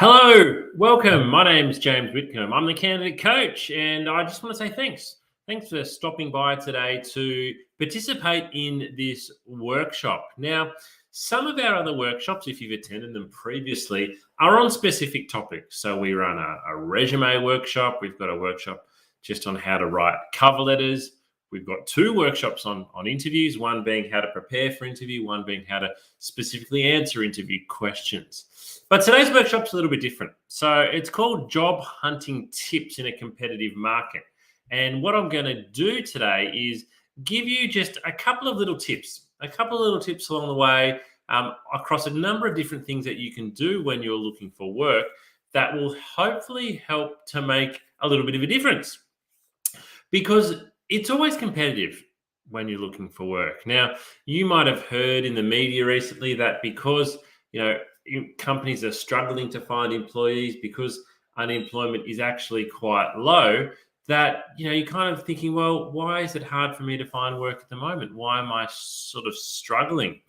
Hello, welcome. My name's James Whitcomb. I'm the candidate coach, and I just want to say thanks. Thanks for stopping by today to participate in this workshop. Now, some of our other workshops, if you've attended them previously, are on specific topics. So we run a resume workshop. We've got a workshop just on how to write cover letters. We've got two workshops on interviews, one being how to prepare for interview, one being how to specifically answer interview questions. But today's workshop's a little bit different. So it's called Job Hunting Tips in a Competitive Market. And what I'm going to do today is give you just a couple of little tips along the way across a number of different things that you can do when you're looking for work that will hopefully help to make a little bit of a difference. Because it's always competitive when you're looking for work. Now, you might have heard in the media recently that because, companies are struggling to find employees because unemployment is actually quite low, that, you're kind of thinking, well, why is it hard for me to find work at the moment? Why am I sort of struggling?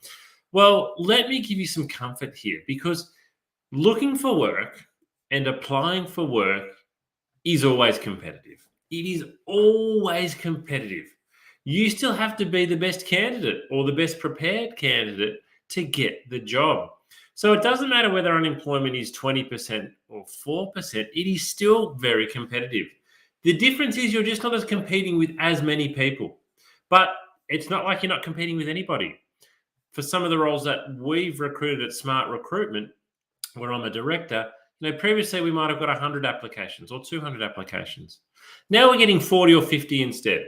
Well, let me give you some comfort here, because looking for work and applying for work is always competitive. It is always competitive. You still have to be the best candidate or the best prepared candidate to get the job. So it doesn't matter whether unemployment is 20% or 4%, it is still very competitive. The difference is you're just not as competing with as many people. But it's not like you're not competing with anybody. For some of the roles that we've recruited at Smart Recruitment, where I'm a director, previously we might have got 100 applications or 200 applications. Now we're getting 40 or 50 instead.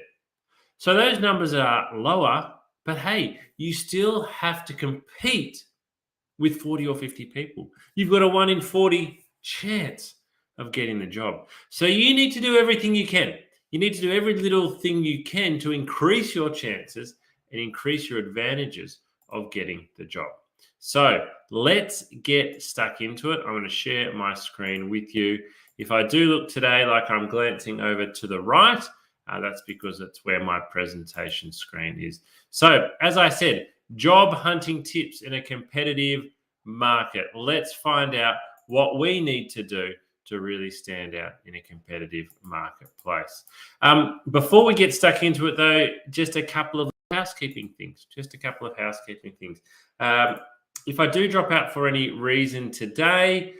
So those numbers are lower, but hey, you still have to compete with 40 or 50 people. You've got a 1 in 40 chance of getting the job. So you need to do everything you can. You need to do every little thing you can to increase your chances and increase your advantages of getting the job. So let's get stuck into it. I'm going to share my screen with you. If I do look today like I'm glancing over to the right, that's because that's where my presentation screen is. So as I said, job hunting tips in a competitive market. Let's find out what we need to do to really stand out in a competitive marketplace. Before we get stuck into it though, just a couple of housekeeping things. If I do drop out for any reason today,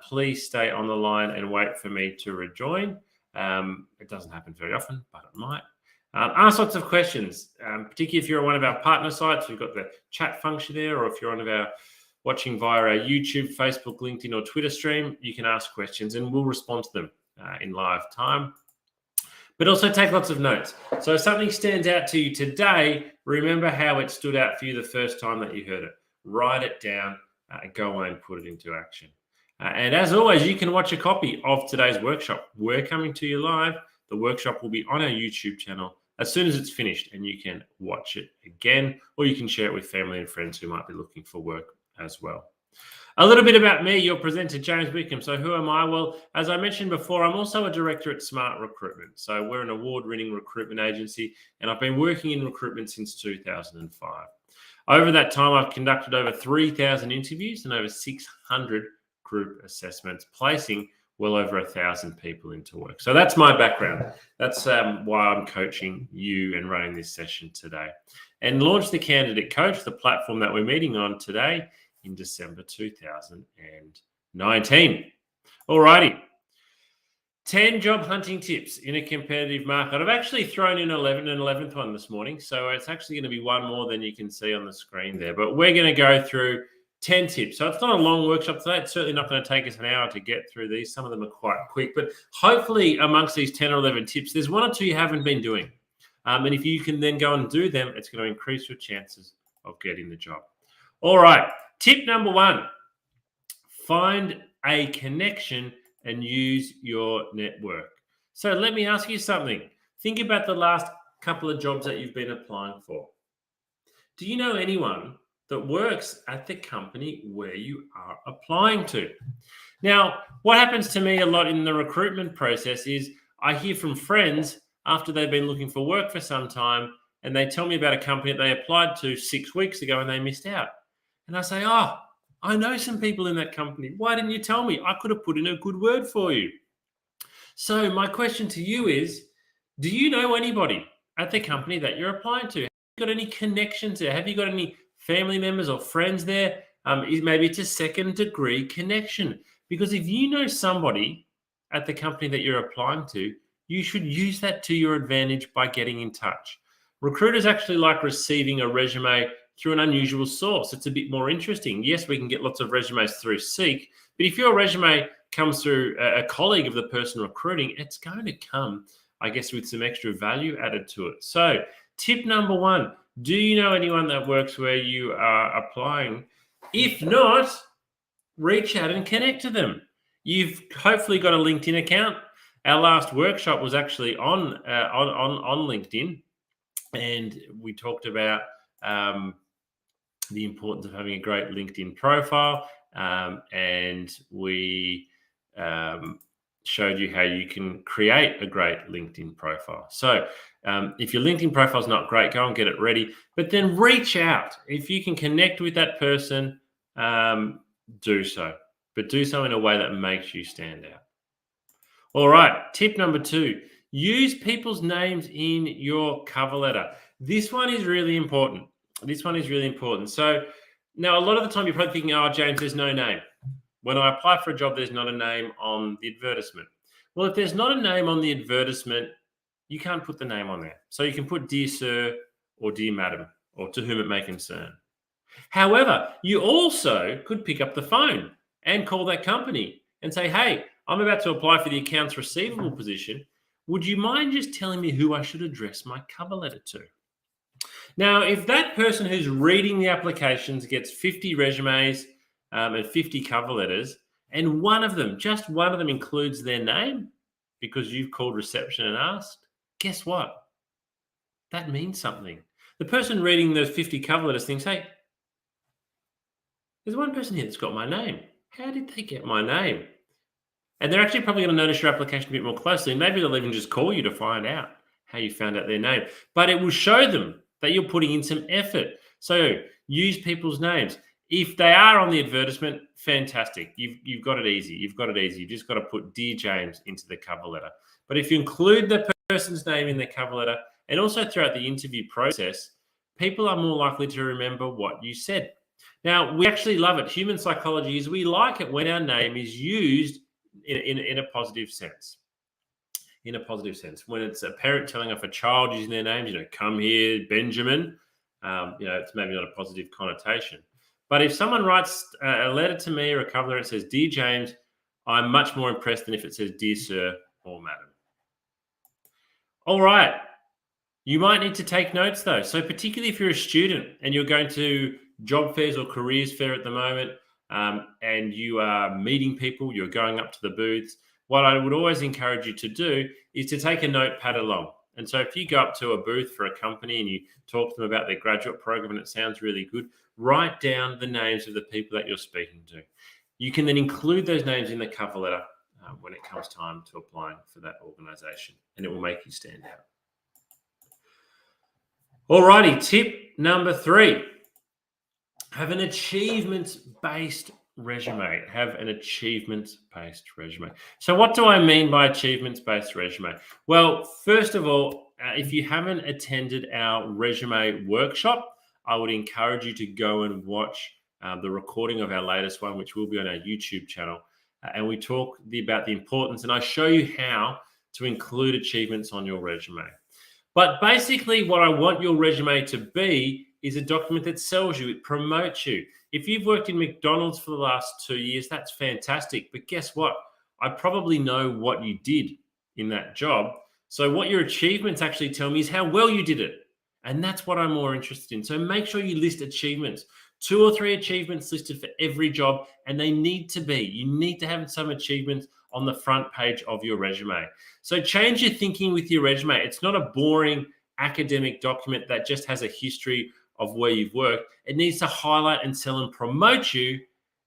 please stay on the line and wait for me to rejoin. It doesn't happen very often, but it might. Ask lots of questions, particularly if you're on one of our partner sites. We've got the chat function there, or if you're watching via our YouTube, Facebook, LinkedIn, or Twitter stream, you can ask questions and we'll respond to them in live time. But also take lots of notes. So if something stands out to you today, remember how it stood out for you the first time that you heard it. Write it down, go away and put it into action. And as always, you can watch a copy of today's workshop. We're coming to you live. The workshop will be on our YouTube channel as soon as it's finished, and you can watch it again, or you can share it with family and friends who might be looking for work as well. A little bit about me, your presenter, James Whitcomb. So who am I? Well, as I mentioned before, I'm also a director at Smart Recruitment. So we're an award-winning recruitment agency, and I've been working in recruitment since 2005. Over that time, I've conducted over 3,000 interviews and over 600 group assessments, placing well over 1,000 people into work. So that's my background. That's why I'm coaching you and running this session today. And launched the Candidate Coach, the platform that we're meeting on today, in December 2019. Alrighty. 10 job hunting tips in a competitive market. I've actually thrown in an 11th one this morning. So it's actually going to be one more than you can see on the screen there. But we're going to go through 10 tips. So it's not a long workshop today. It's certainly not going to take us an hour to get through these. Some of them are quite quick, but hopefully amongst these 10 or 11 tips, there's one or two you haven't been doing. And if you can then go and do them, it's going to increase your chances of getting the job. All right. Tip number 1, find a connection and use your network. So let me ask you something. Think about the last couple of jobs that you've been applying for. Do you know anyone that works at the company where you are applying to? Now, what happens to me a lot in the recruitment process is I hear from friends after they've been looking for work for some time, and they tell me about a company that they applied to 6 weeks ago and they missed out. And I say, oh, I know some people in that company. Why didn't you tell me? I could have put in a good word for you. So my question to you is, do you know anybody at the company that you're applying to? Have you got any connections there? Have you got any family members or friends there? Maybe it's a second degree connection. Because if you know somebody at the company that you're applying to, you should use that to your advantage by getting in touch. Recruiters actually like receiving a resume through an unusual source. It's a bit more interesting. Yes, we can get lots of resumes through Seek, but if your resume comes through a colleague of the person recruiting, it's going to come, I guess, with some extra value added to it. So, tip number one, do you know anyone that works where you are applying? If not, reach out and connect to them. You've hopefully got a LinkedIn account. Our last workshop was actually on LinkedIn, and we talked about the importance of having a great LinkedIn profile, and we showed you how you can create a great LinkedIn profile. So if your LinkedIn profile is not great, go and get it ready, but then reach out. If you can connect with that person, do so, but do so in a way that makes you stand out. All right, tip number two, use people's names in your cover letter. This one is really important. So now a lot of the time you're probably thinking, oh, James, there's no name. When I apply for a job, there's not a name on the advertisement. Well, if there's not a name on the advertisement, you can't put the name on there. So you can put dear sir or dear madam or to whom it may concern. However, you also could pick up the phone and call that company and say, hey, I'm about to apply for the accounts receivable position. Would you mind just telling me who I should address my cover letter to? Now, if that person who's reading the applications gets 50 resumes and 50 cover letters, and just one of them includes their name because you've called reception and asked, guess what? That means something. The person reading those 50 cover letters thinks, hey, there's one person here that's got my name. How did they get my name? And they're actually probably going to notice your application a bit more closely. Maybe they'll even just call you to find out how you found out their name. But it will show them that you're putting in some effort. So use people's names. If they are on the advertisement, fantastic. You've got it easy. You've just got to put Dear James into the cover letter. But if you include the person's name in the cover letter and also throughout the interview process, people are more likely to remember what you said. Now, we actually love it. Human psychology is we like it when our name is used in a positive sense. In a positive sense, when it's a parent telling off a child using their names, come here, Benjamin, it's maybe not a positive connotation. But if someone writes a letter to me or a cover letter that says, Dear James, I'm much more impressed than if it says, Dear Sir or Madam. All right. You might need to take notes, though. So particularly if you're a student and you're going to job fairs or careers fair at the moment, and you are meeting people, you're going up to the booths, what I would always encourage you to do is to take a notepad along. And so if you go up to a booth for a company and you talk to them about their graduate program and it sounds really good, write down the names of the people that you're speaking to. You can then include those names in the cover letter when it comes time to applying for that organization, and it will make you stand out. Alrighty, tip number 3. Have an achievements-based resume. So what do I mean by achievements-based resume? Well, first of all, if you haven't attended our resume workshop, I would encourage you to go and watch the recording of our latest one, which will be on our YouTube channel. And we talk about the importance, and I show you how to include achievements on your resume. But basically what I want your resume to be is a document that sells you, it promotes you. If you've worked in McDonald's for the last 2 years, that's fantastic. But guess what? I probably know what you did in that job. So what your achievements actually tell me is how well you did it. And that's what I'm more interested in. So make sure you list achievements. 2 or 3 achievements listed for every job, and they need to be. You need to have some achievements on the front page of your resume. So change your thinking with your resume. It's not a boring academic document that just has a history of where you've worked. It needs to highlight and sell and promote you.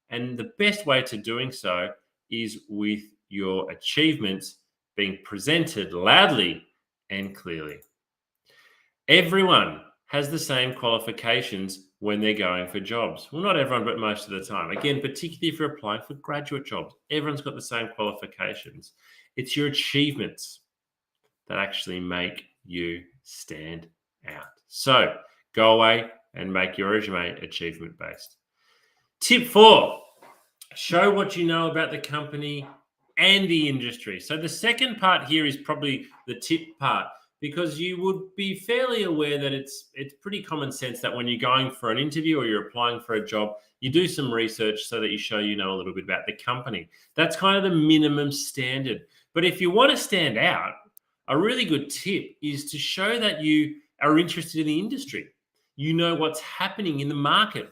And the best way to doing so is with your achievements being presented loudly and clearly. Everyone has the same qualifications when they're going for jobs. Well, not everyone, but most of the time. Again, particularly if you're applying for graduate jobs, everyone's got the same qualifications. It's your achievements that actually make you stand out. So go away and make your resume achievement based. Tip 4, show what you know about the company and the industry. So the second part here is probably the tip part, because you would be fairly aware that it's pretty common sense that when you're going for an interview or you're applying for a job, you do some research so that you show you know a little bit about the company. That's kind of the minimum standard. But if you want to stand out, a really good tip is to show that you are interested in the industry. You know what's happening in the market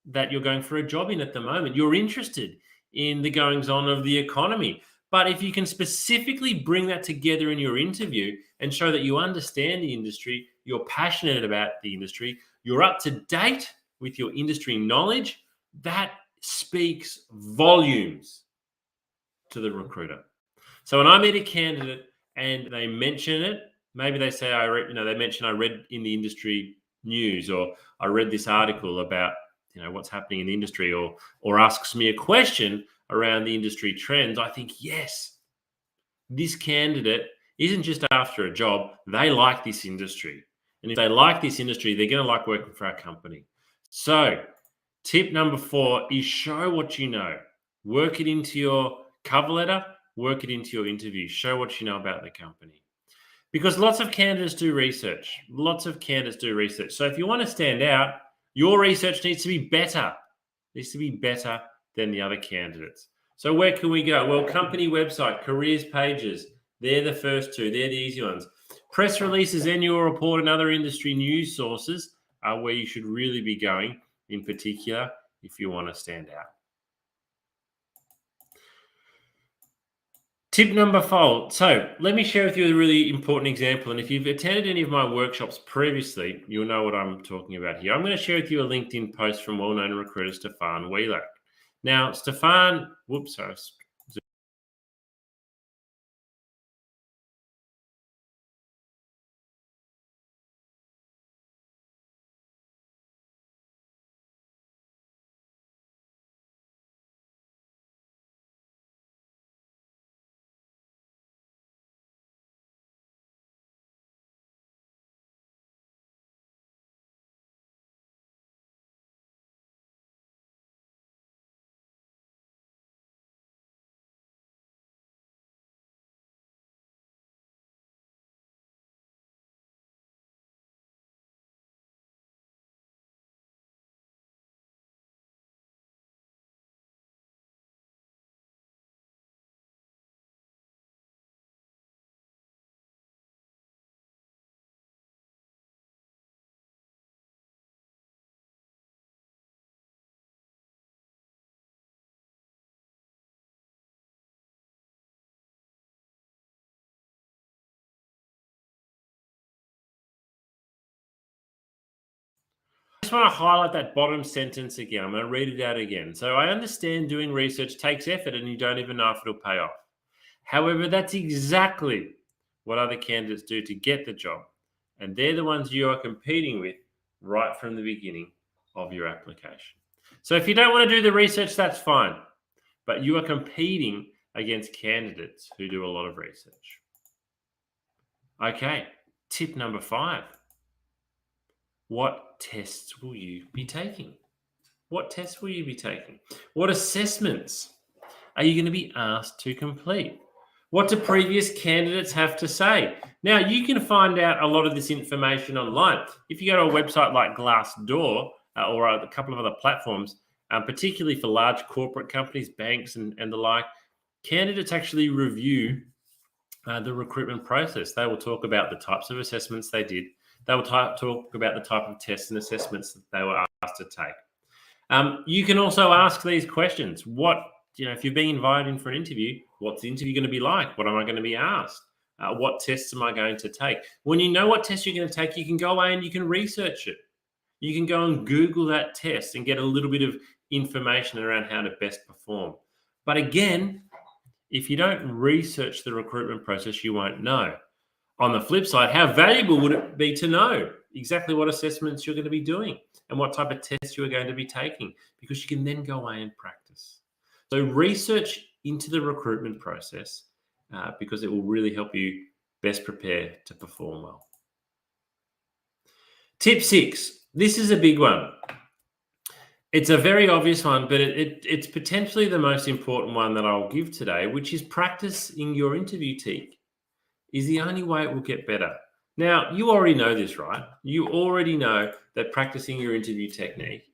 that you're going for a job in at the moment. You're interested in the goings on of the economy. But if you can specifically bring that together in your interview and show that you understand the industry, you're passionate about the industry, you're up to date with your industry knowledge, that speaks volumes to the recruiter. So when I meet a candidate and they mention it, maybe they say, they mention I read in the industry news, or I read this article about what's happening in the industry, or asks me a question around the industry trends, I think, yes, this candidate isn't just after a job. They like this industry. And if they like this industry, they're going to like working for our company. So tip number 4 is show what you know. Work it into your cover letter, work it into your interview. Show what you know about the company. Because lots of candidates do research. So if you want to stand out, your research needs to be better. Than the other candidates. So where can we go? Well, company website, careers pages, they're the first two. They're the easy ones. Press releases, annual report, and other industry news sources are where you should really be going, in particular, if you want to stand out. Tip number 4. So let me share with you a really important example. And if you've attended any of my workshops previously, you'll know what I'm talking about here. I'm going to share with you a LinkedIn post from well-known recruiter Stefan Wheeler. Now, Stefan, sorry. I just want to highlight that bottom sentence again. I'm going to read it out again. So I understand doing research takes effort and you don't even know if it'll pay off. However, that's exactly what other candidates do to get the job. And they're the ones you are competing with right from the beginning of your application. So if you don't want to do the research, that's fine. But you are competing against candidates who do a lot of research. Okay, tip number 5. What tests will you be taking? What tests will you be taking? What assessments are you going to be asked to complete? What do previous candidates have to say? Now, you can find out a lot of this information online. If you go to a website like Glassdoor or a couple of other platforms, particularly for large corporate companies, banks, and the like, candidates actually review the recruitment process. They will talk about the types of assessments they did. They will talk about the type of tests and assessments that they were asked to take. You can also ask these questions. If you're being invited in for an interview, what's the interview going to be like? What am I going to be asked? What tests am I going to take? When you know what test you're going to take, you can go away and you can research it. You can go and Google that test and get a little bit of information around how to best perform. But again, if you don't research the recruitment process, you won't know. On the flip side, how valuable would it be to know exactly what assessments you're going to be doing and what type of tests you're going to be taking? Because you can then go away and practice. So research into the recruitment process because it will really help you best prepare to perform well. Tip 6. This is a big one. It's a very obvious one, but it's potentially the most important one that I'll give today, which is practicing your interview technique is the only way it will get better. Now, you already know this, right? You already know that practicing your interview technique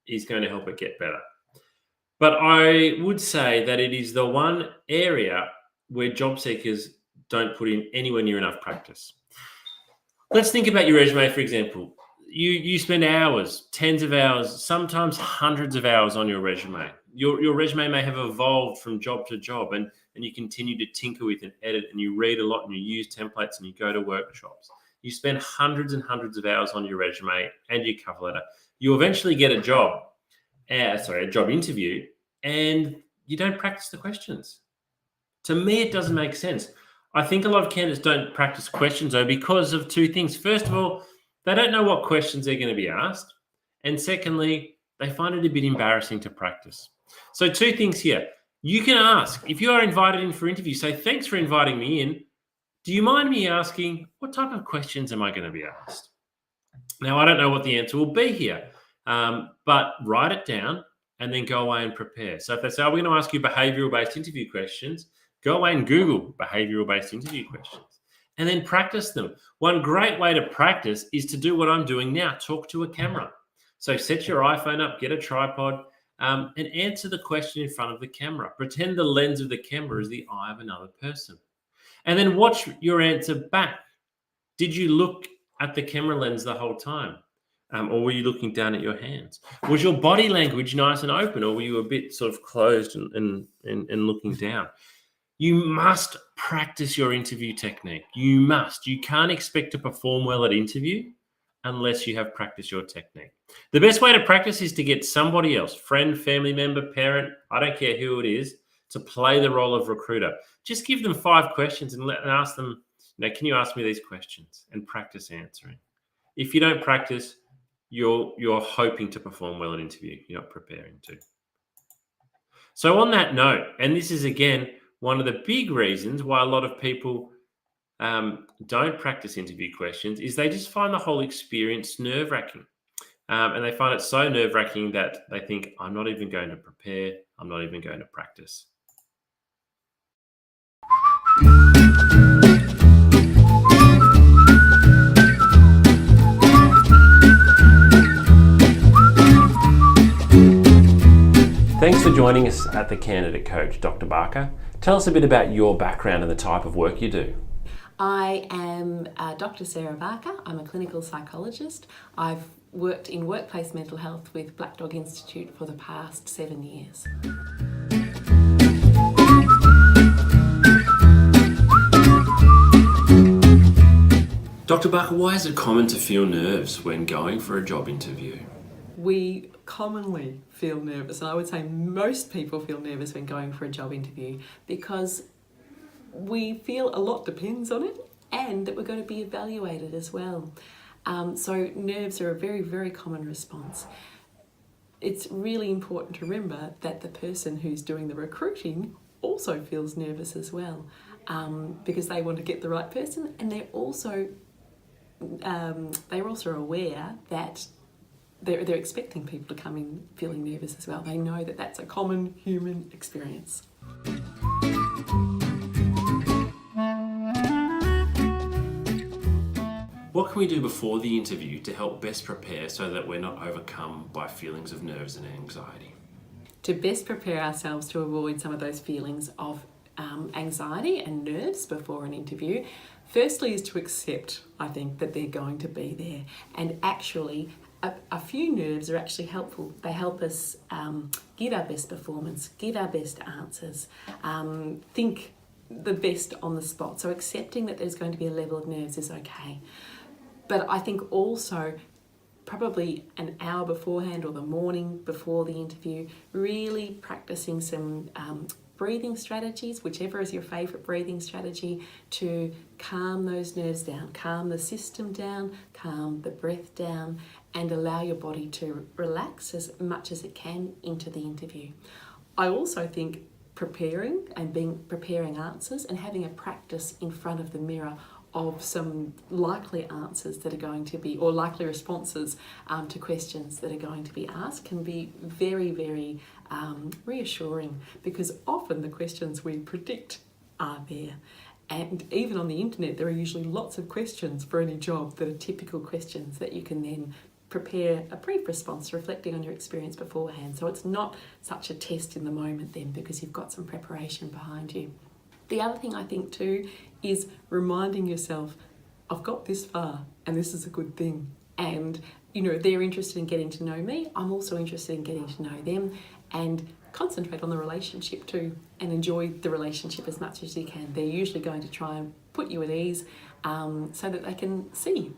is going to help it get better. But I would say that it is the one area where job seekers don't put in anywhere near enough practice. Let's think about your resume, for example. You spend hours, tens of hours, sometimes hundreds of hours on your resume. Your resume may have evolved from job to job, and you continue to tinker with and edit, and you read a lot, and you use templates, and you go to workshops. You spend hundreds and hundreds of hours on your resume and your cover letter. You eventually get a job interview, and you don't practice the questions. To me, it doesn't make sense. I think a lot of candidates don't practice questions, though, because of two things. First of all, they don't know what questions they're going to be asked. And secondly, they find it a bit embarrassing to practice. So 2 things here. You can ask, if you are invited in for interview, say, thanks for inviting me in. Do you mind me asking, what type of questions am I going to be asked? Now, I don't know what the answer will be here, but write it down and then go away and prepare. So if they say, we're going to ask you behavioral-based interview questions, go away and Google behavioral-based interview questions and then practice them. One great way to practice is to do what I'm doing now, talk to a camera. So set your iPhone up, get a tripod, and answer the question in front of the camera. Pretend the lens of the camera is the eye of another person. And then watch your answer back. Did you look at the camera lens the whole time? Or were you looking down at your hands? Was your body language nice and open, or were you a bit sort of closed and looking down? You must practice your interview technique. You must. You can't expect to perform well at interview unless you have practiced your technique. The best way to practice is to get somebody else, friend, family member, parent, I don't care who it is, to play the role of recruiter. Just give them 5 questions and ask them, can you ask me these questions, and practice answering. If you don't practice, you're hoping to perform well at interview. You're not preparing to. So on that note, and this is again one of the big reasons why a lot of people don't practice interview questions, is they just find the whole experience nerve-wracking. And they find it so nerve-wracking that they think, I'm not even going to prepare. I'm not even going to practice. Thanks for joining us at The Candidate Coach, Dr. Barker. Tell us a bit about your background and the type of work you do. I am Dr. Sarah Barker. I'm a clinical psychologist. I've worked in workplace mental health with Black Dog Institute for the past 7 years. Dr. Barker, why is it common to feel nerves when going for a job interview? We commonly feel nervous, and I would say most people feel nervous when going for a job interview because we feel a lot depends on it and that we're going to be evaluated as well. So nerves are a very, very common response. It's really important to remember that the person who's doing the recruiting also feels nervous as well because they want to get the right person, and they're also aware that they're expecting people to come in feeling nervous as well. They know that that's a common human experience. What can we do before the interview to help best prepare so that we're not overcome by feelings of nerves and anxiety? To best prepare ourselves to avoid some of those feelings of anxiety and nerves before an interview, firstly is to accept, I think, that they're going to be there. And actually, a few nerves are actually helpful. They help us give our best performance, give our best answers, think the best on the spot. So accepting that there's going to be a level of nerves is okay. But I think also probably an hour beforehand or the morning before the interview, really practicing some breathing strategies, whichever is your favourite breathing strategy, to calm those nerves down, calm the system down, calm the breath down, and allow your body to relax as much as it can into the interview. I also think preparing answers and having a practice in front of the mirror of some likely answers that are going to be, or likely responses to questions that are going to be asked, can be very, very reassuring, because often the questions we predict are there. And even on the internet, there are usually lots of questions for any job that are typical questions that you can then prepare a brief response reflecting on your experience beforehand. So it's not such a test in the moment then, because you've got some preparation behind you. The other thing I think too is reminding yourself, I've got this far and this is a good thing. And, they're interested in getting to know me. I'm also interested in getting to know them, and concentrate on the relationship too and enjoy the relationship as much as you can. They're usually going to try and put you at ease so that they can see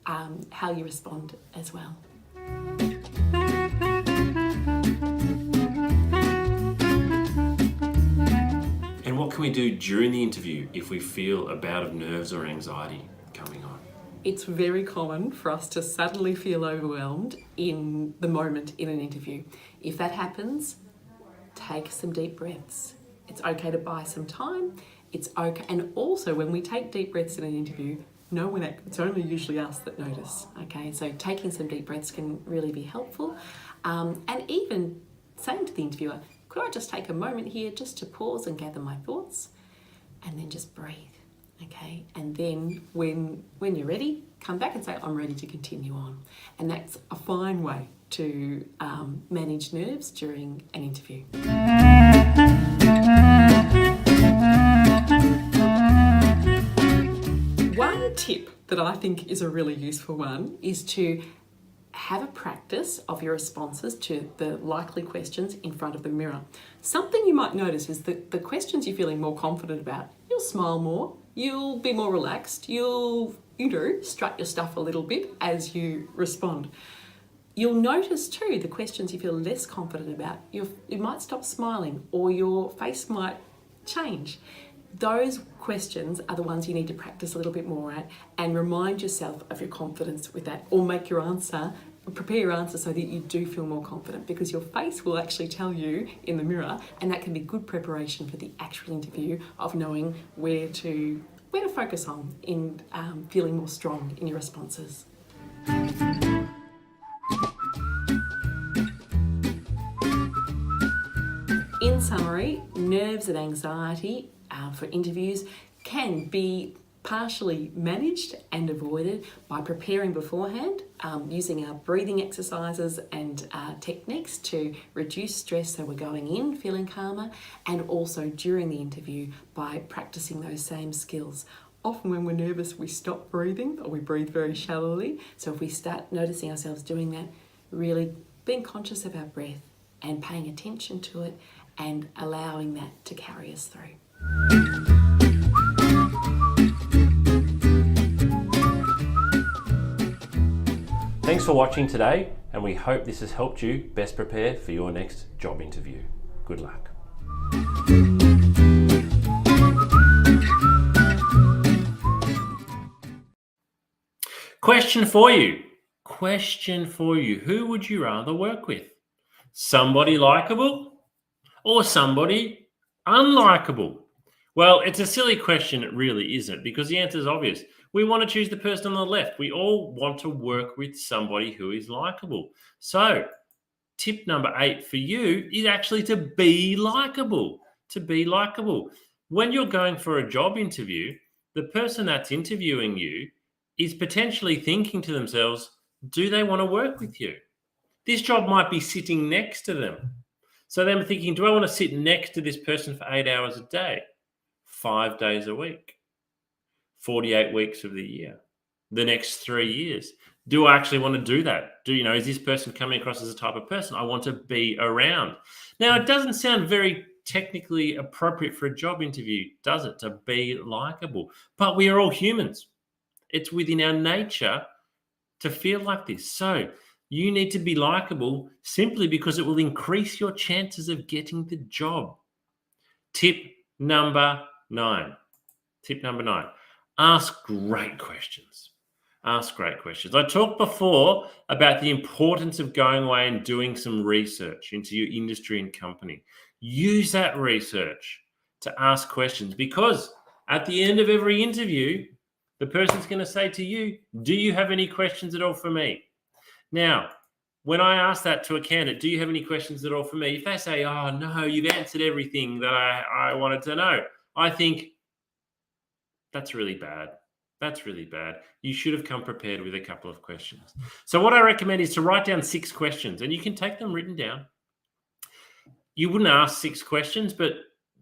how you respond as well. And what can we do during the interview if we feel a bout of nerves or anxiety coming on? It's very common for us to suddenly feel overwhelmed in the moment in an interview. If that happens, take some deep breaths. It's okay to buy some time. It's okay. And also, when we take deep breaths in an interview, it's only usually us that notice, okay? So taking some deep breaths can really be helpful. And even saying to the interviewer, could I just take a moment here just to pause and gather my thoughts? And then just breathe, okay? And then when you're ready, come back and say, I'm ready to continue on. And that's a fine way to manage nerves during an interview. One tip that I think is a really useful one is to have a practice of your responses to the likely questions in front of the mirror. Something you might notice is that the questions you're feeling more confident about, you'll smile more, you'll be more relaxed, you'll, strut your stuff a little bit as you respond. You'll notice too, the questions you feel less confident about, you might stop smiling or your face might change. Those questions are the ones you need to practice a little bit more at, and remind yourself of your confidence with that, or prepare your answer so that you do feel more confident, because your face will actually tell you in the mirror, and that can be good preparation for the actual interview of knowing where to focus on in feeling more strong in your responses. In summary, nerves and anxiety for interviews can be partially managed and avoided by preparing beforehand, using our breathing exercises and techniques to reduce stress so we're going in feeling calmer, and also during the interview by practicing those same skills. Often when we're nervous, we stop breathing or we breathe very shallowly. So if we start noticing ourselves doing that, really being conscious of our breath and paying attention to it and allowing that to carry us through. Thanks for watching today, and we hope this has helped you best prepare for your next job interview. Good luck. Question for you. Who would you rather work with? Somebody likable or somebody unlikable? Well, it's a silly question, it really isn't, because the answer is obvious. We want to choose the person on the left. We all want to work with somebody who is likable. So, tip number 8 for you is actually to be likable. To be likable. When you're going for a job interview, the person that's interviewing you is potentially thinking to themselves, do they want to work with you? This job might be sitting next to them. So they're thinking, do I want to sit next to this person for 8 hours a day, 5 days a week, 48 weeks of the year, the next 3 years? Do I actually want to do that? Is this person coming across as a type of person I want to be around? Now, it doesn't sound very technically appropriate for a job interview, does it, to be likable? But we are all humans. It's within our nature to feel like this. So you need to be likable simply because it will increase your chances of getting the job. Tip number 9. Tip number 9. Ask great questions. Ask great questions. I talked before about the importance of going away and doing some research into your industry and company. Use that research to ask questions, because at the end of every interview, the person's going to say to you, do you have any questions at all for me? Now, when I ask that to a candidate, do you have any questions at all for me? If they say, oh, no, you've answered everything that I wanted to know, I think that's really bad. That's really bad. You should have come prepared with a couple of questions. So what I recommend is to write down 6 questions, and you can take them written down. You wouldn't ask 6 questions, but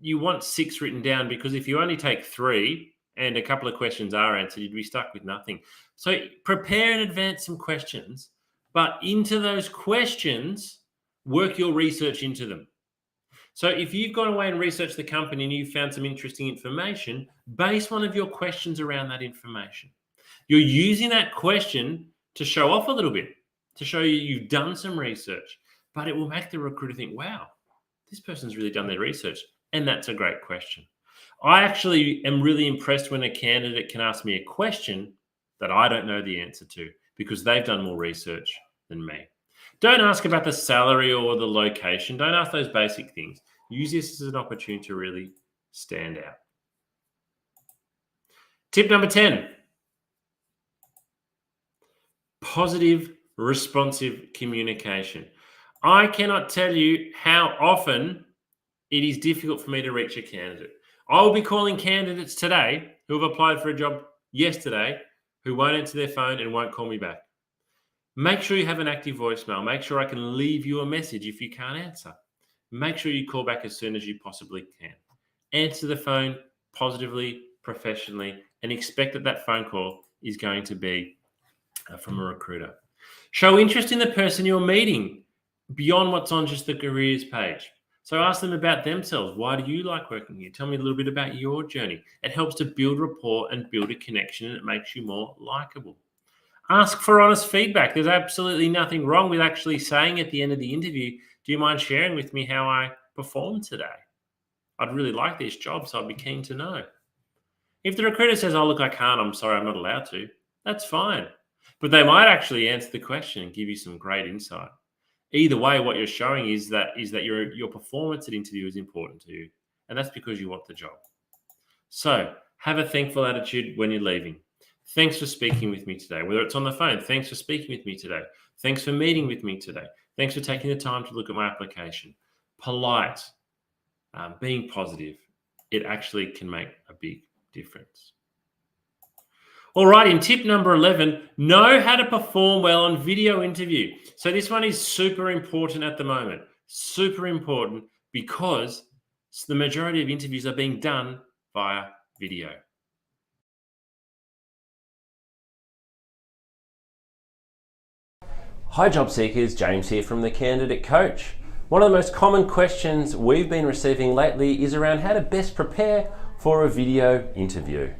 you want 6 written down, because if you only take 3 and a couple of questions are answered, you'd be stuck with nothing. So prepare in advance some questions, but into those questions, work your research into them. So if you've gone away and researched the company and you've found some interesting information, base one of your questions around that information. You're using that question to show off a little bit, to show you've done some research, but it will make the recruiter think, wow, this person's really done their research. And that's a great question. I actually am really impressed when a candidate can ask me a question that I don't know the answer to, because they've done more research than me. Don't ask about the salary or the location. Don't ask those basic things. Use this as an opportunity to really stand out. Tip number 10, positive, responsive communication. I cannot tell you how often it is difficult for me to reach a candidate. I will be calling candidates today who have applied for a job yesterday who won't answer their phone and won't call me back. Make sure you have an active voicemail. Make sure I can leave you a message if you can't answer. Make sure you call back as soon as you possibly can. Answer the phone positively, professionally, and expect that that phone call is going to be from a recruiter. Show interest in the person you're meeting beyond what's on just the careers page. So ask them about themselves. Why do you like working here? Tell me a little bit about your journey. It helps to build rapport and build a connection, and it makes you more likable. Ask for honest feedback. There's absolutely nothing wrong with actually saying at the end of the interview, do you mind sharing with me how I performed today? I'd really like this job, so I'd be keen to know. If the recruiter says, oh, look, I can't, I'm sorry, I'm not allowed to, that's fine. But they might actually answer the question and give you some great insight. Either way, what you're showing is that your performance at interview is important to you, and that's because you want the job. So have a thankful attitude when you're leaving. Thanks for speaking with me today. Whether it's on the phone, thanks for speaking with me today. Thanks for meeting with me today. Thanks for taking the time to look at my application. Polite, being positive, it actually can make a big difference. All right, in tip number 11, know how to perform well on video interview. So this one is super important at the moment. Super important because the majority of interviews are being done via video. Hi job seekers, James here from The Candidate Coach. One of the most common questions we've been receiving lately is around how to best prepare for a video interview.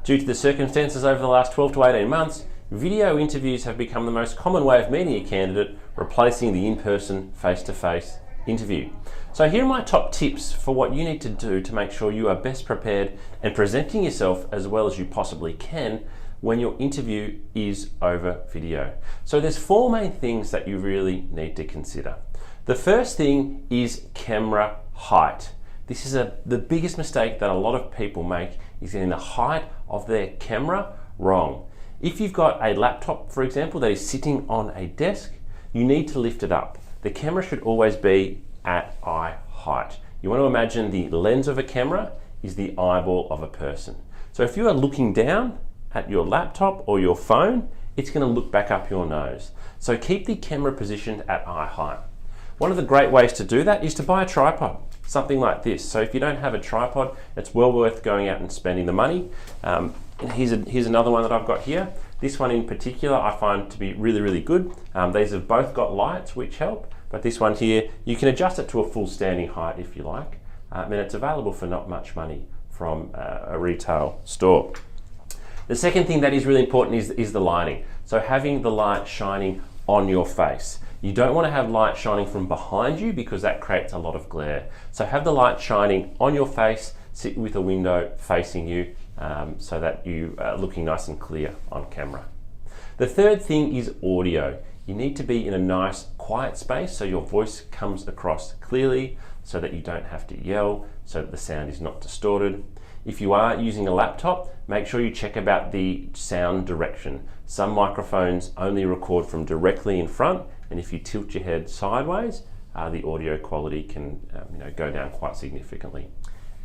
Due to the circumstances over the last 12 to 18 months, video interviews have become the most common way of meeting a candidate, replacing the in-person, face-to-face interview. So here are my top tips for what you need to do to make sure you are best prepared and presenting yourself as well as you possibly can when your interview is over video. So there's 4 main things that you really need to consider. The first thing is camera height. This is the biggest mistake that a lot of people make, is getting the height of their camera wrong. If you've got a laptop, for example, that is sitting on a desk, you need to lift it up. The camera should always be at eye height. You want to imagine the lens of a camera is the eyeball of a person. So if you are looking down at your laptop or your phone, it's going to look back up your nose. So keep the camera positioned at eye height. One of the great ways to do that is to buy a tripod, something like this. So if you don't have a tripod, it's well worth going out and spending the money. Here's another one that I've got here. This one in particular I find to be really, really good. These have both got lights which help, but this one here, you can adjust it to a full standing height if you like. And it's available for not much money from a retail store. The second thing that is really important is the lighting. So having the light shining on your face. You don't want to have light shining from behind you because that creates a lot of glare. So have the light shining on your face, sit with a window facing you so that you are looking nice and clear on camera. The third thing is audio. You need to be in a nice quiet space so your voice comes across clearly, so that you don't have to yell, so that the sound is not distorted. If you are using a laptop, make sure you check about the sound direction. Some microphones only record from directly in front, and if you tilt your head sideways, the audio quality can go down quite significantly.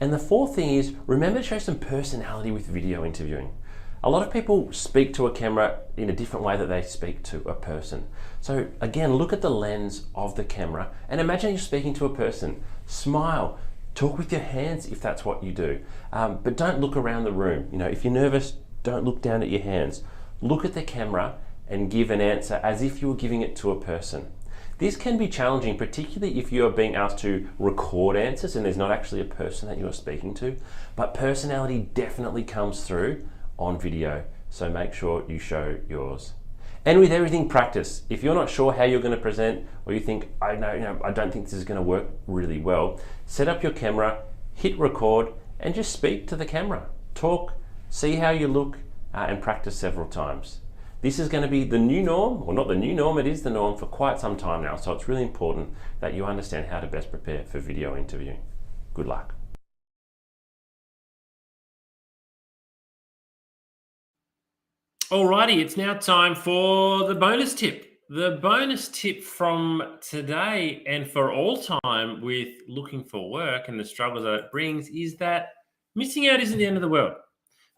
And the fourth thing is, remember to show some personality with video interviewing. A lot of people speak to a camera in a different way that they speak to a person. So again, look at the lens of the camera and imagine you're speaking to a person. Smile, talk with your hands if that's what you do, but don't look around the room. If you're nervous, don't look down at your hands. Look at the camera and give an answer as if you were giving it to a person. This can be challenging, particularly if you are being asked to record answers and there's not actually a person that you are speaking to, but personality definitely comes through on video, so make sure you show yours. And with everything, practice. If you're not sure how you're going to present, or you think, I don't think this is going to work really well, set up your camera, hit record, and just speak to the camera. Talk, see how you look, and practice several times. This is going to be the new norm, or not the new norm, it is the norm for quite some time now, so it's really important that you understand how to best prepare for video interviewing. Good luck. Alrighty, it's now time for the bonus tip. The bonus tip from today and for all time with looking for work and the struggles that it brings is that missing out isn't the end of the world.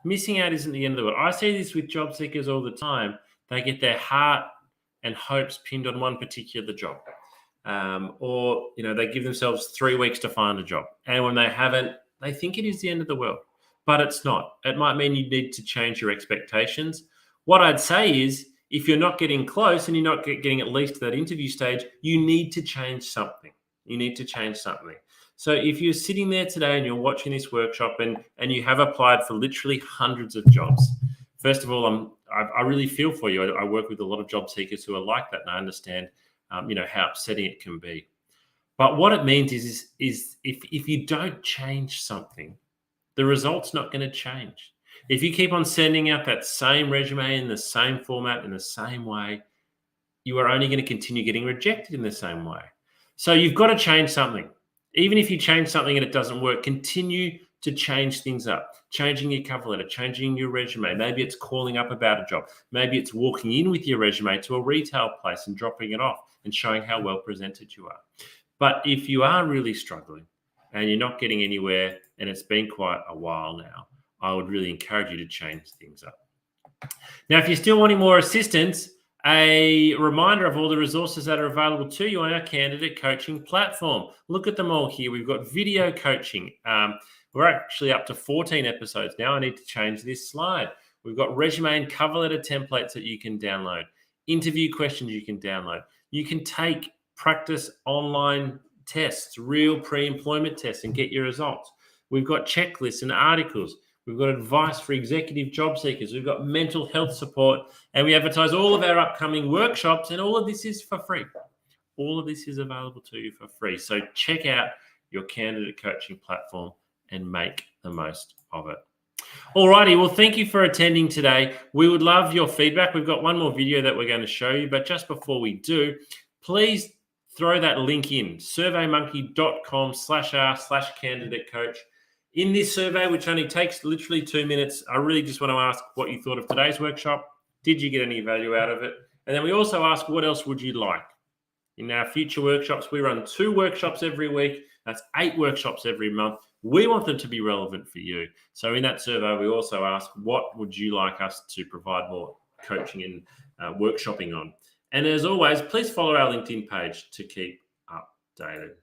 Missing out isn't the end of the world. I see this with job seekers all the time. They get their heart and hopes pinned on one particular job. Or they give themselves 3 weeks to find a job. And when they haven't, they think it is the end of the world. But it's not. It might mean you need to change your expectations. What I'd say is, if you're not getting close and you're not getting at least to that interview stage, you need to change something. You need to change something. So if you're sitting there today and you're watching this workshop and you have applied for literally hundreds of jobs, first of all, I really feel for you. I work with a lot of job seekers who are like that, and I understand, how upsetting it can be. But what it means is if you don't change something, the result's not going to change. If you keep on sending out that same resume in the same format, in the same way, you are only going to continue getting rejected in the same way. So you've got to change something. Even if you change something and it doesn't work, continue to change things up. Changing your cover letter, changing your resume. Maybe it's calling up about a job. Maybe it's walking in with your resume to a retail place and dropping it off and showing how well presented you are. But if you are really struggling and you're not getting anywhere, and it's been quite a while now, I would really encourage you to change things up. Now, if you're still wanting more assistance, a reminder of all the resources that are available to you on our candidate coaching platform. Look at them all here. We've got video coaching. We're actually up to 14 episodes now. I need to change this slide. We've got resume and cover letter templates that you can download. Interview questions you can download. You can take practice online tests, real pre-employment tests, and get your results. We've got checklists and articles. We've got advice for executive job seekers. We've got mental health support, and we advertise all of our upcoming workshops, and all of this is for free. All of this is available to you for free. So check out your candidate coaching platform and make the most of it. All righty. Well, thank you for attending today. We would love your feedback. We've got one more video that we're going to show you, but just before we do, please throw that link in, surveymonkey.com/r/candidate coach. In this survey, which only takes literally 2 minutes, I really just want to ask what you thought of today's workshop. Did you get any value out of it? And then we also ask, what else would you like? In our future workshops, we run 2 workshops every week. That's 8 workshops every month. We want them to be relevant for you. So in that survey, we also ask, what would you like us to provide more coaching and workshopping on? And as always, please follow our LinkedIn page to keep updated.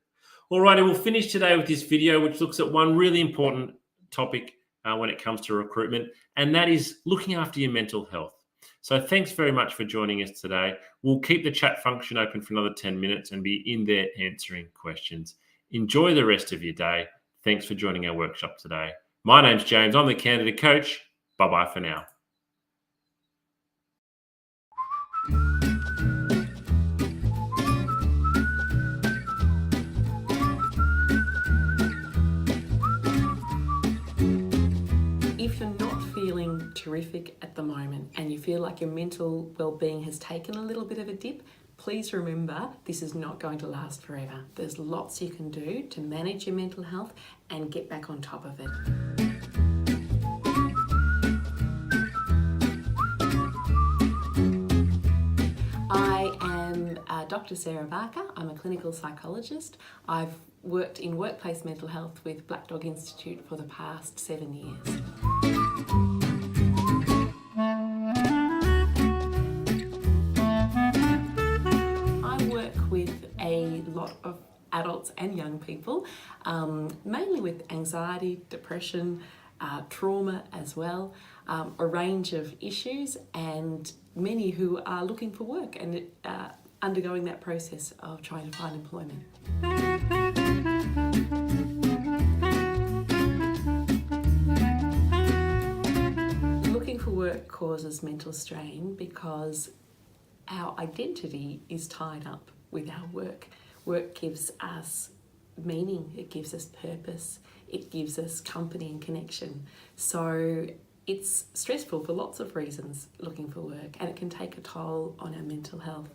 Alrighty, we'll finish today with this video, which looks at one really important topic when it comes to recruitment, and that is looking after your mental health. So thanks very much for joining us today. We'll keep the chat function open for another 10 minutes and be in there answering questions. Enjoy the rest of your day. Thanks for joining our workshop today. My name's James. I'm the candidate coach. Bye-bye for now. terrific at the moment and you feel like your mental well-being has taken a little bit of a dip, please remember this is not going to last forever. There's lots you can do to manage your mental health and get back on top of it. I am Dr. Sarah Barker. I'm a clinical psychologist. I've worked in workplace mental health with Black Dog Institute for the past 7 years. I work with a lot of adults and young people, mainly with anxiety, depression, trauma as well, a range of issues, and many who are looking for work and undergoing that process of trying to find employment. Looking for work causes mental strain because our identity is tied up with our work. Work gives us meaning, it gives us purpose, it gives us company and connection. So it's stressful for lots of reasons looking for work, and it can take a toll on our mental health.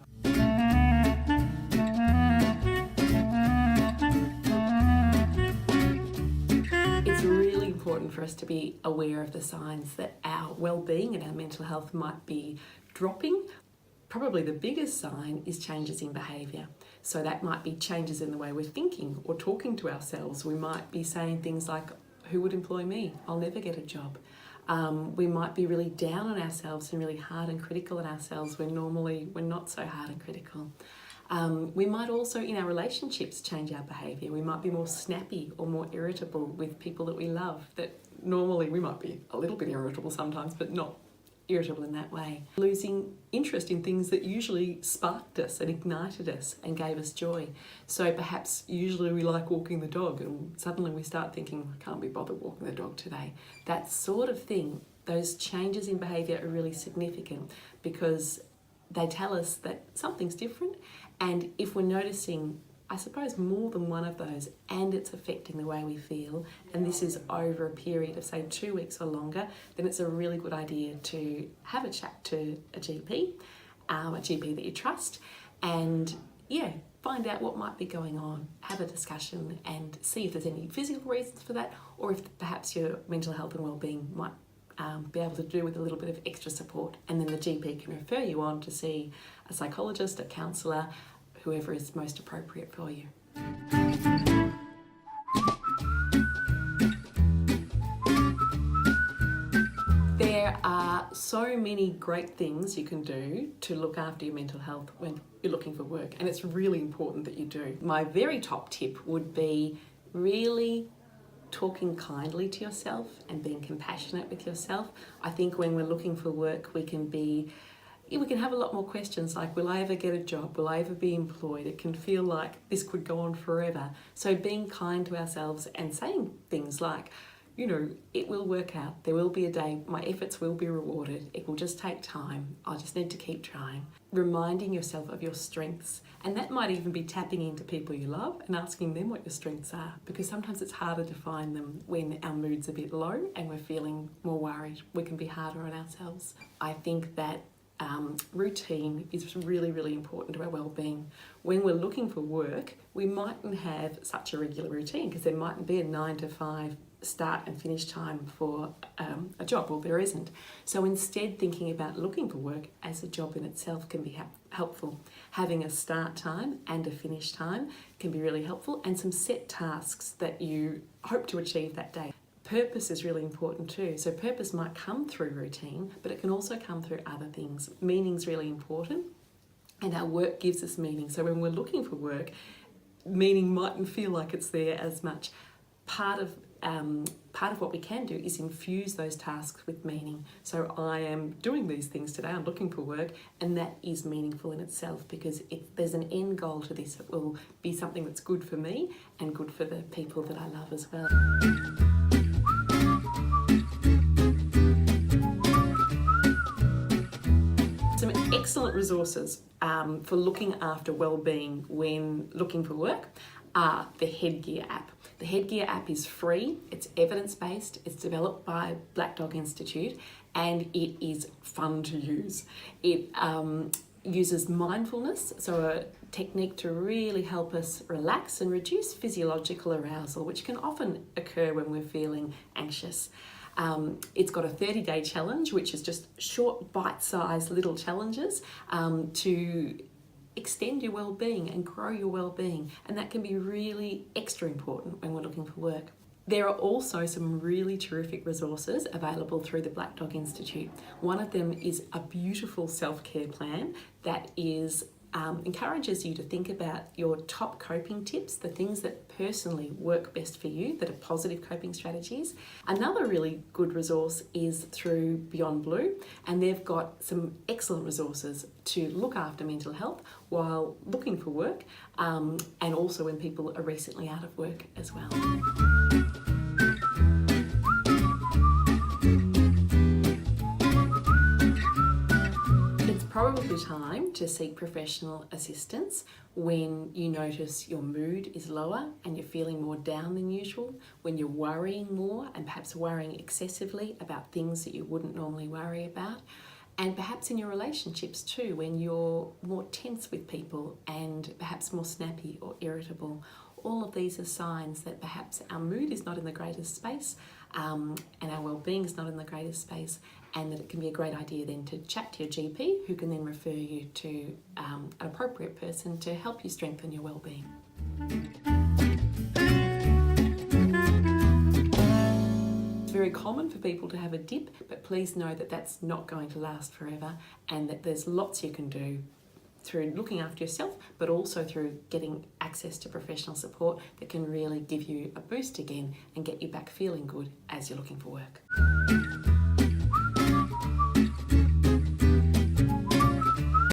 It's really important for us to be aware of the signs that our well-being and our mental health might be dropping. Probably the biggest sign is changes in behaviour. So that might be changes in the way we're thinking or talking to ourselves. We might be saying things like, who would employ me? I'll never get a job. We might be really down on ourselves and really hard and critical on ourselves when normally we're not so hard and critical. We might also, in our relationships, change our behaviour. We might be more snappy or more irritable with people that we love, that normally we might be a little bit irritable sometimes, but not irritable in that way. Losing interest in things that usually sparked us and ignited us and gave us joy. So perhaps usually we like walking the dog and suddenly we start thinking, I can't be bothered walking the dog today. That sort of thing, those changes in behaviour are really significant because they tell us that something's different, and if we're noticing, I suppose, more than one of those and it's affecting the way we feel, and this is over a period of say 2 weeks or longer, then it's a really good idea to have a chat to a GP that you trust, and find out what might be going on, have a discussion and see if there's any physical reasons for that, or if perhaps your mental health and well-being might be able to do with a little bit of extra support, and then the GP can refer you on to see a psychologist, a counsellor, whoever is most appropriate for you. There are so many great things you can do to look after your mental health when you're looking for work, and it's really important that you do. My very top tip would be really talking kindly to yourself and being compassionate with yourself. I think when we're looking for work, we can have a lot more questions like, will I ever get a job? Will I ever be employed? It can feel like this could go on forever. So being kind to ourselves and saying things like, it will work out. There will be a day, my efforts will be rewarded. It will just take time. I just need to keep trying. Reminding yourself of your strengths. And that might even be tapping into people you love and asking them what your strengths are, because sometimes it's harder to find them when our mood's a bit low and we're feeling more worried. We can be harder on ourselves. I think that routine is really, really important to our well-being. When we're looking for work, we mightn't have such a regular routine because there mightn't be a 9 to 5 start and finish time for a job, or there isn't. So instead, thinking about looking for work as a job in itself can be helpful. Having a start time and a finish time can be really helpful, and some set tasks that you hope to achieve that day. Purpose is really important too. So purpose might come through routine, but it can also come through other things. Meaning's really important, and our work gives us meaning. So when we're looking for work, meaning mightn't feel like it's there as much. Part of what we can do is infuse those tasks with meaning. So I am doing these things today, I'm looking for work, and that is meaningful in itself because there's an end goal to this. It will be something that's good for me and good for the people that I love as well. Some excellent resources for looking after well-being when looking for work are the Headgear app. The Headgear app is free, it's evidence-based, it's developed by Black Dog Institute, and it is fun to use. It uses mindfulness, so a technique to really help us relax and reduce physiological arousal, which can often occur when we're feeling anxious. It's got a 30-day challenge, which is just short, bite-sized little challenges to extend your well-being and grow your well-being, and that can be really extra important when we're looking for work. There are also some really terrific resources available through the Black Dog Institute. One of them is a beautiful self-care plan that encourages you to think about your top coping tips, the things that personally work best for you, that are positive coping strategies. Another really good resource is through Beyond Blue, and they've got some excellent resources to look after mental health while looking for work, and also when people are recently out of work as well. Probably time to seek professional assistance when you notice your mood is lower and you're feeling more down than usual, when you're worrying more and perhaps worrying excessively about things that you wouldn't normally worry about, and perhaps in your relationships too, when you're more tense with people and perhaps more snappy or irritable. All of these are signs that perhaps our mood is not in the greatest space, and our well-being is not in the greatest space, and that it can be a great idea then to chat to your GP, who can then refer you to an appropriate person to help you strengthen your well-being. It's very common for people to have a dip, but please know that that's not going to last forever, and that there's lots you can do through looking after yourself, but also through getting access to professional support that can really give you a boost again and get you back feeling good as you're looking for work.